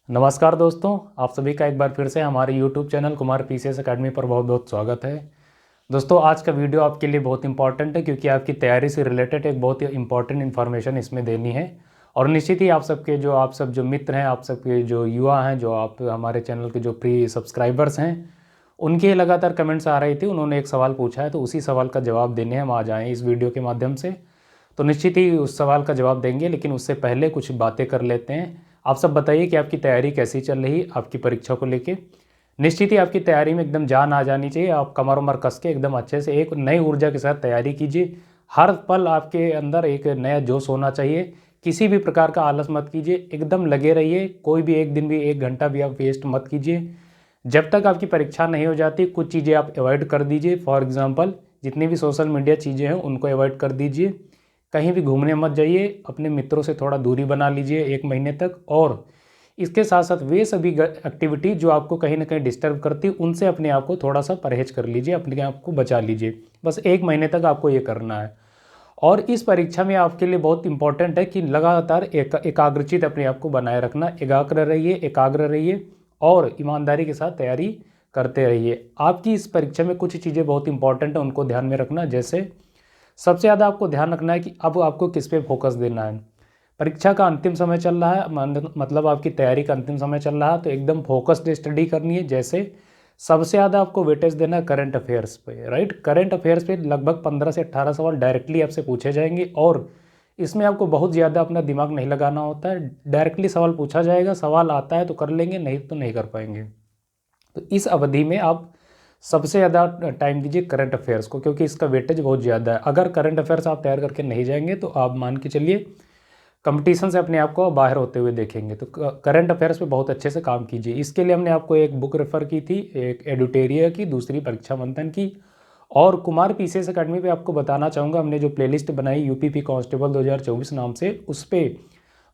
नमस्कार दोस्तों, आप सभी का एक बार फिर से हमारे YouTube channel Kumar PCS academy पर बहुत बहुत स्वागत है। दोस्तों, आज का वीडियो आपके लिए बहुत इंपॉर्टेंट है क्योंकि आपकी तैयारी से रिलेटेड एक बहुत ही इंपॉर्टेंट इन्फॉर्मेशन इसमें देनी है। और निश्चित ही आप सब जो मित्र हैं, आप सबके जो युवा हैं, जो आप हमारे चैनल के जो प्री सब्सक्राइबर्स हैं, उनके लगातार कमेंट्स आ रही थी। उन्होंने एक सवाल पूछा है, तो उसी सवाल का जवाब देने हम आज आए इस वीडियो के माध्यम से। तो निश्चित ही उस सवाल का जवाब देंगे, लेकिन उससे पहले कुछ बातें कर लेते हैं। आप सब बताइए कि आपकी तैयारी कैसी चल रही है आपकी परीक्षा को लेके। निश्चित ही आपकी तैयारी में एकदम जान आ जानी चाहिए। आप कमर उमर कस के एकदम अच्छे से एक नई ऊर्जा के साथ तैयारी कीजिए। हर पल आपके अंदर एक नया जोश होना चाहिए। किसी भी प्रकार का आलस मत कीजिए, एकदम लगे रहिए। कोई भी एक दिन भी एक घंटा भी आप वेस्ट मत कीजिए। जब तक आपकी परीक्षा नहीं हो जाती कुछ चीज़ें आप अवॉइड कर दीजिए। फॉर एग्जांपल, जितनी भी सोशल मीडिया चीज़ें हैं उनको अवॉइड कर दीजिए। कहीं भी घूमने मत जाइए। अपने मित्रों से थोड़ा दूरी बना लीजिए 1 महीने तक। और इसके साथ साथ वे सभी एक्टिविटी जो आपको कहीं ना कहीं डिस्टर्ब करती है, उनसे अपने आप को थोड़ा सा परहेज कर लीजिए, अपने आप को बचा लीजिए। बस 1 महीने तक आपको ये करना है। और इस परीक्षा में आपके लिए बहुत इंपॉर्टेंट है कि लगातार एकाग्रचित अपने आप को बनाए रखना। एकाग्र रहिए और ईमानदारी के साथ तैयारी करते रहिए। आपकी इस परीक्षा में कुछ चीज़ें बहुत इंपॉर्टेंट है, उनको ध्यान में रखना। जैसे सबसे ज़्यादा आपको ध्यान रखना है कि अब आपको किस पे फोकस देना है। परीक्षा का अंतिम समय चल रहा है, मतलब आपकी तैयारी का अंतिम समय चल रहा है, तो एकदम फोकस्ड स्टडी करनी है। जैसे सबसे ज़्यादा आपको वेटेज देना है करंट अफेयर्स पे, राइट। करंट अफेयर्स पे लगभग 15 से 18 सवाल डायरेक्टली आपसे पूछे जाएंगे और इसमें आपको बहुत ज़्यादा अपना दिमाग नहीं लगाना होता है। डायरेक्टली सवाल पूछा जाएगा, सवाल आता है तो कर लेंगे, नहीं तो नहीं कर पाएंगे। तो इस अवधि में आप सबसे ज़्यादा टाइम दीजिए करंट अफेयर्स को, क्योंकि इसका वेटेज बहुत ज़्यादा है। अगर करंट अफेयर्स आप तैयार करके नहीं जाएंगे तो आप मान के चलिए कंपटीशन से अपने आप को बाहर होते हुए देखेंगे। तो करंट अफेयर्स पे बहुत अच्छे से काम कीजिए। इसके लिए हमने आपको एक बुक रेफ़र की थी, एक एडुटेरिया की, दूसरी परीक्षा मंथन की। और कुमार पीसीएस अकेडमी पे आपको बताना चाहूँगा, हमने जो प्लेलिस्ट बनाई यूपीपी कांस्टेबल 2024 नाम से, उस पर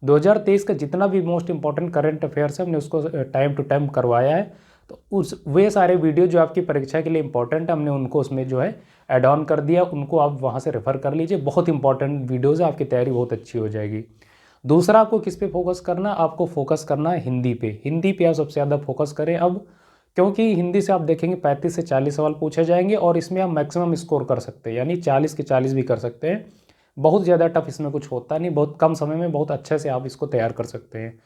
2023 का जितना भी मोस्ट इंपॉर्टेंट करंट अफेयर्स है हमने उसको टाइम टू टाइम करवाया है। तो उस वे सारे वीडियो जो आपकी परीक्षा के लिए इंपॉर्टेंट है, हमने उनको उसमें जो है ऐड ऑन कर दिया। उनको आप वहाँ से रेफ़र कर लीजिए। बहुत इंपॉर्टेंट वीडियोज़ है, आपकी तैयारी बहुत अच्छी हो जाएगी। दूसरा, आपको किस पे फोकस करना, आपको फोकस करना है हिंदी पे। हिंदी पे आप सबसे ज़्यादा फोकस करें अब, क्योंकि हिंदी से आप देखेंगे 35 से 40 सवाल पूछे जाएंगे और इसमें आप मैक्सिमम स्कोर कर सकते हैं, यानी 40 के 40 भी कर सकते हैं। बहुत ज़्यादा टफ इसमें कुछ होता नहीं, बहुत कम समय में बहुत अच्छे से आप इसको तैयार कर सकते हैं।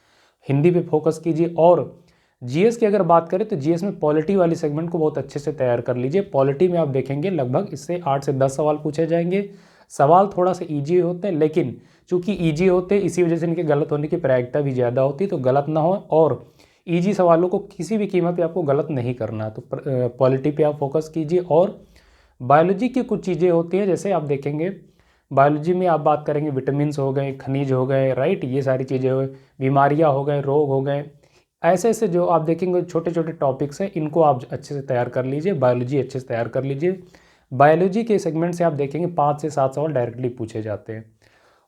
हिंदी पे फोकस कीजिए। और जीएस की अगर बात करें तो जीएस में पॉलिटी वाली सेगमेंट को बहुत अच्छे से तैयार कर लीजिए। पॉलिटी में आप देखेंगे लगभग इससे 8 से 10 सवाल पूछे जाएंगे। सवाल थोड़ा सा ईजी होते हैं, लेकिन चूंकि ईजी होते हैं इसी वजह से इनके गलत होने की प्रायिकता भी ज़्यादा होती है, तो गलत ना हो। और ईजी सवालों को किसी भी कीमत पे आपको गलत नहीं करना है। तो पॉलिटी पे आप फोकस कीजिए। और बायोलॉजी की कुछ चीज़ें होती हैं, जैसे आप देखेंगे बायोलॉजी में आप बात करेंगे विटामिन्स हो गए, खनिज हो गए, राइट, ये सारी चीज़ें हो, बीमारियाँ हो गए, रोग हो गए, ऐसे ऐसे जो आप देखेंगे छोटे छोटे टॉपिक्स हैं, इनको आप अच्छे से तैयार कर लीजिए। बायोलॉजी अच्छे से तैयार कर लीजिए। बायोलॉजी के सेगमेंट से आप देखेंगे 5 से 7 सवाल डायरेक्टली पूछे जाते हैं।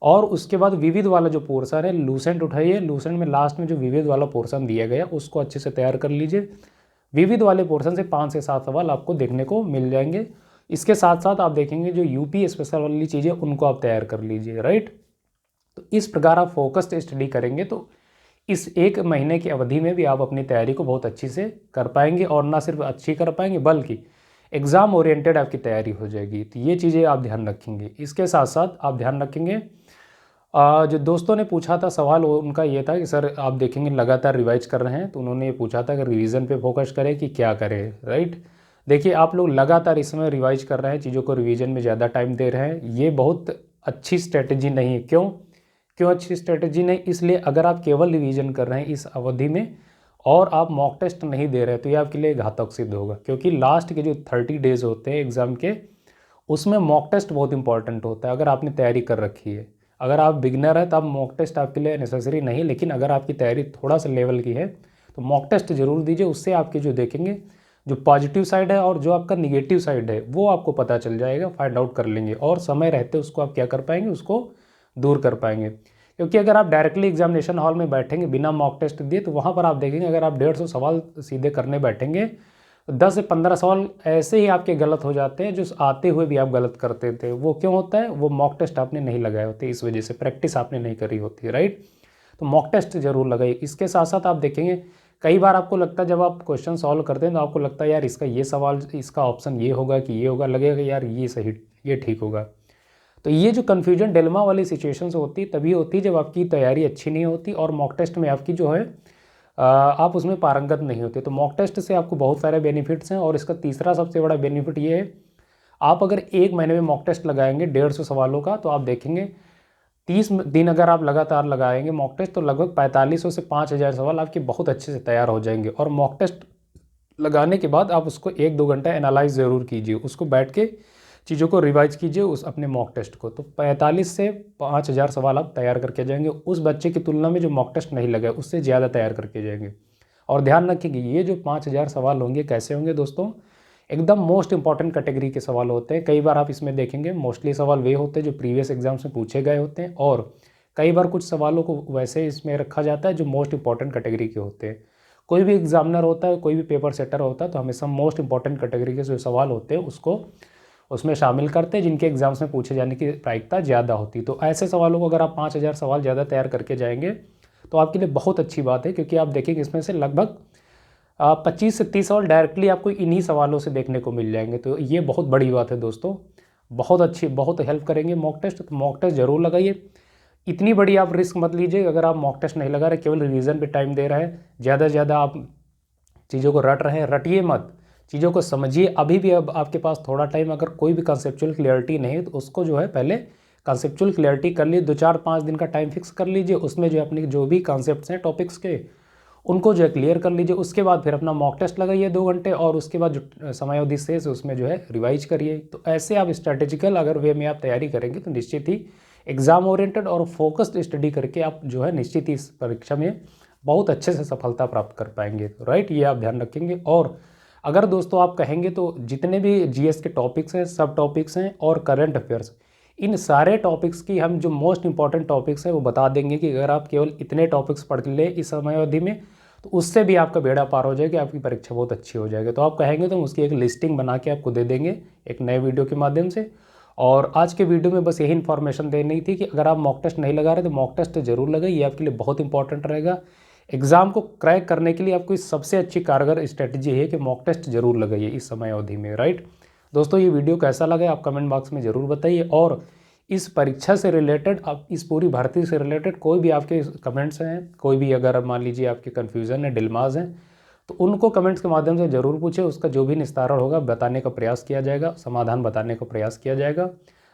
और उसके बाद विविध वाला जो पोर्शन है, लूसेंट उठाइए। लूसेंट में लास्ट में जो विविध वाला पोर्शन दिया गया उसको अच्छे से तैयार कर लीजिए। विविध वाले पोर्शन से 5 से 7 सवाल आपको देखने को मिल जाएंगे। इसके साथ साथ आप देखेंगे जो यूपी स्पेशल वाली चीज़ें उनको आप तैयार कर लीजिए, राइट। तो इस प्रकार आप फोकस्ड स्टडी करेंगे तो इस 1 महीने की अवधि में भी आप अपनी तैयारी को बहुत अच्छी से कर पाएंगे। और ना सिर्फ अच्छी कर पाएंगे बल्कि एग्ज़ाम ओरिएंटेड आपकी तैयारी हो जाएगी। तो ये चीज़ें आप ध्यान रखेंगे। इसके साथ साथ आप ध्यान रखेंगे, जो दोस्तों ने पूछा था सवाल, वो उनका ये था कि सर आप देखेंगे लगातार रिवाइज कर रहे हैं, तो उन्होंने ये पूछा था कि रिवीजन पे फोकस करें कि क्या करें, राइट। देखिए, आप लोग लगातार इस समय रिवाइज कर रहे हैं, चीज़ों को रिवीजन में ज़्यादा टाइम दे रहे हैं, ये बहुत अच्छी स्ट्रेटजी नहीं है। क्यों क्यों अच्छी स्ट्रेटजी नहीं? इसलिए अगर आप केवल रिवीजन कर रहे हैं इस अवधि में और आप मॉक टेस्ट नहीं दे रहे हैं तो ये आपके लिए घातक सिद्ध होगा। क्योंकि लास्ट के जो 30 डेज होते हैं एग्ज़ाम के, उसमें मॉक टेस्ट बहुत इंपॉर्टेंट होता है। अगर आपने तैयारी कर रखी है, अगर आप बिगनर है तब मॉक टेस्ट आपके लिए नेसेसरी नहीं, लेकिन अगर आपकी तैयारी थोड़ा सा लेवल की है तो मॉक टेस्ट जरूर दीजिए। उससे आपके जो देखेंगे जो पॉजिटिव साइड है और जो आपका निगेटिव साइड है वो आपको पता चल जाएगा, फाइंड आउट कर लेंगे और समय रहते उसको आप क्या कर पाएंगे, उसको दूर कर पाएंगे। क्योंकि अगर आप डायरेक्टली एग्जामिनेशन हॉल में बैठेंगे बिना मॉक टेस्ट दिए तो वहाँ पर आप देखेंगे अगर आप 150 सवाल सीधे करने बैठेंगे तो 10 से 15 सवाल ऐसे ही आपके गलत हो जाते हैं जो आते हुए भी आप गलत करते थे। वो क्यों होता है? वो मॉक टेस्ट आपने नहीं लगाए होते, इस वजह से प्रैक्टिस आपने नहीं करी होती, राइट। तो मॉक टेस्ट जरूर लगाइए। इसके साथ साथ आप देखेंगे कई बार आपको लगता है जब आप क्वेश्चन सॉल्व करते हैं तो आपको लगता है यार इसका ये सवाल, इसका ऑप्शन ये होगा कि ये होगा, लगेगा यार ये सही, ये ठीक होगा। तो ये जो कन्फ्यूजन डिलेमा वाली सिचुएशंस होती तभी होती जब आपकी तैयारी अच्छी नहीं होती और मॉक टेस्ट में आपकी जो है आप उसमें पारंगत नहीं होते। तो मॉक टेस्ट से आपको बहुत सारे बेनिफिट्स हैं और इसका तीसरा सबसे बड़ा बेनिफिट ये है, आप अगर 1 महीने में मॉक टेस्ट लगाएंगे 150 सवालों का, तो आप देखेंगे 30 दिन अगर आप लगातार लगाएंगे मॉक टेस्ट तो लगभग 4500 से 5000 सवाल आपके बहुत अच्छे से तैयार हो जाएंगे। और मॉक टेस्ट लगाने के बाद आप उसको 1-2 घंटा एनालाइज ज़रूर कीजिए, उसको बैठ के चीज़ों को रिवाइज कीजिए उस अपने मॉक टेस्ट को। तो 45 से 5000 सवाल आप तैयार करके जाएंगे, उस बच्चे की तुलना में जो मॉक टेस्ट नहीं लगा उससे ज़्यादा तैयार करके जाएंगे। और ध्यान रखिए ये जो 5000 सवाल होंगे कैसे होंगे दोस्तों, एकदम मोस्ट इंपॉर्टेंट कैटेगरी के सवाल होते हैं। कई बार आप इसमें देखेंगे मोस्टली सवाल वे होते हैं जो प्रीवियस एग्जाम्स में पूछे गए होते हैं, और कई बार कुछ सवालों को वैसे इसमें रखा जाता है जो मोस्ट इंपॉर्टेंट कैटेगरी के होते हैं। कोई भी एग्जामिनर होता है, कोई भी पेपर सेटर होता है, तो हमेशा मोस्ट इंपॉर्टेंट कैटेगरी के जो सवाल होते हैं उसको उसमें शामिल करते हैं जिनके एग्जाम्स में पूछे जाने की प्रायिकता ज़्यादा होती है। तो ऐसे सवालों को अगर आप 5000 सवाल ज़्यादा तैयार करके जाएंगे तो आपके लिए बहुत अच्छी बात है, क्योंकि आप देखेंगे इसमें से लगभग 25 से 30 सवाल डायरेक्टली आपको इन्हीं सवालों से देखने को मिल जाएंगे। तो ये बहुत बड़ी बात है दोस्तों, बहुत अच्छी, बहुत हेल्प करेंगे मॉक टेस्ट। तो मॉक टेस्ट जरूर लगाइए। इतनी बड़ी आप रिस्क मत लीजिए अगर आप मॉक टेस्ट नहीं लगा रहे, केवल रिवीजन पे टाइम दे रहे हैं, ज़्यादा से ज़्यादा आप चीज़ों को रट रहे हैं, रटिए मत, चीज़ों को समझिए। अभी भी अब आपके पास थोड़ा टाइम, अगर कोई भी कंसेप्चुअल क्लियरिटी नहीं है तो उसको जो है पहले कंसेप्चुअल क्लियरिटी कर लीजिए। 2-4-5 दिन का टाइम फिक्स कर लीजिए, उसमें जो अपने जो भी कॉन्सेप्ट्स हैं टॉपिक्स के उनको जो है क्लियर कर लीजिए। उसके बाद फिर अपना मॉक टेस्ट लगाइए 2 घंटे, और उसके बाद जो समयावधि शेष है उसमें जो है रिवाइज करिए। तो ऐसे आप स्ट्रैटेजिकल अगर वे में आप तैयारी करेंगे तो निश्चित ही एग्जाम ओरिएंटेड और फोकस्ड स्टडी करके आप जो है निश्चित ही इस परीक्षा में बहुत अच्छे से सफलता प्राप्त कर पाएंगे। तो राइट, ये आप ध्यान रखेंगे। और अगर दोस्तों आप कहेंगे तो जितने भी जीएस के टॉपिक्स हैं, सब टॉपिक्स हैं और करंट अफेयर्स, इन सारे टॉपिक्स की हम जो मोस्ट इंपॉर्टेंट टॉपिक्स हैं वो बता देंगे कि अगर आप केवल इतने टॉपिक्स पढ़ ले इस समयावधि में तो उससे भी आपका बेड़ा पार हो जाएगा, आपकी परीक्षा बहुत अच्छी हो जाएगी। तो आप कहेंगे तो हम उसकी एक लिस्टिंग बना के आपको दे देंगे एक नए वीडियो के माध्यम से। और आज के वीडियो में बस यही इन्फॉर्मेशन देनी थी कि अगर आप मॉक टेस्ट नहीं लगा रहे तो मॉक टेस्ट जरूर लगाइए, ये आपके लिए बहुत इंपॉर्टेंट रहेगा। एग्जाम को क्रैक करने के लिए आपको इस सबसे अच्छी कारगर स्ट्रेटजी है कि मॉक टेस्ट जरूर लगाइए इस समय अवधि में। राइट दोस्तों, ये वीडियो कैसा लगा आप कमेंट बॉक्स में ज़रूर बताइए, और इस परीक्षा से रिलेटेड, आप इस पूरी भर्ती से रिलेटेड कोई भी आपके कमेंट्स हैं, कोई भी अगर मान लीजिए आपके कन्फ्यूज़न है, डिलेमास हैं, तो उनको कमेंट्स के माध्यम से ज़रूर पूछे। उसका जो भी निस्तारण होगा बताने का प्रयास किया जाएगा, समाधान बताने का प्रयास किया जाएगा।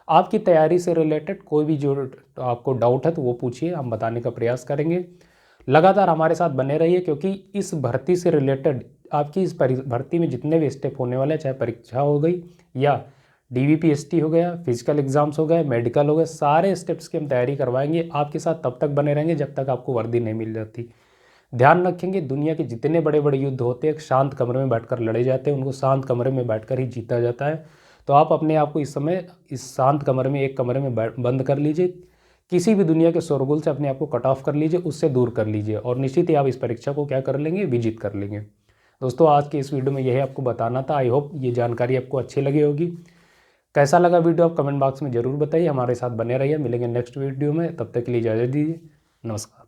आपकी तैयारी से रिलेटेड कोई भी जो आपको डाउट है तो वो पूछिए, हम बताने का प्रयास करेंगे। लगातार हमारे साथ बने रहिए, क्योंकि इस भर्ती से रिलेटेड आपकी इस भर्ती में जितने भी स्टेप होने वाले हैं, चाहे परीक्षा हो गई या DVPST हो गया, फिजिकल एग्जाम्स हो गए, मेडिकल हो गए, सारे स्टेप्स की हम तैयारी करवाएंगे आपके साथ। तब तक बने रहेंगे जब तक आपको वर्दी नहीं मिल जाती। ध्यान रखेंगे, दुनिया के जितने बड़े बड़े युद्ध होते हैं एक शांत कमरे में बैठकर लड़े जाते हैं, उनको शांत कमरे में बैठकर ही जीता जाता है। तो आप अपने आप को इस समय इस शांत कमरे में, एक कमरे में बंद कर लीजिए, किसी भी दुनिया के शोरगुल से अपने आप को कट ऑफ कर लीजिए, उससे दूर कर लीजिए, और निश्चित ही आप इस परीक्षा को क्या कर लेंगे, विजित कर लेंगे। दोस्तों आज के इस वीडियो में यही आपको बताना था। आई होप ये जानकारी आपको अच्छी लगी होगी। कैसा लगा वीडियो आप कमेंट बॉक्स में ज़रूर बताइए। हमारे साथ बने रहिए, मिलेंगे नेक्स्ट वीडियो में, तब तक के लिए इजाज़त दीजिए। नमस्कार।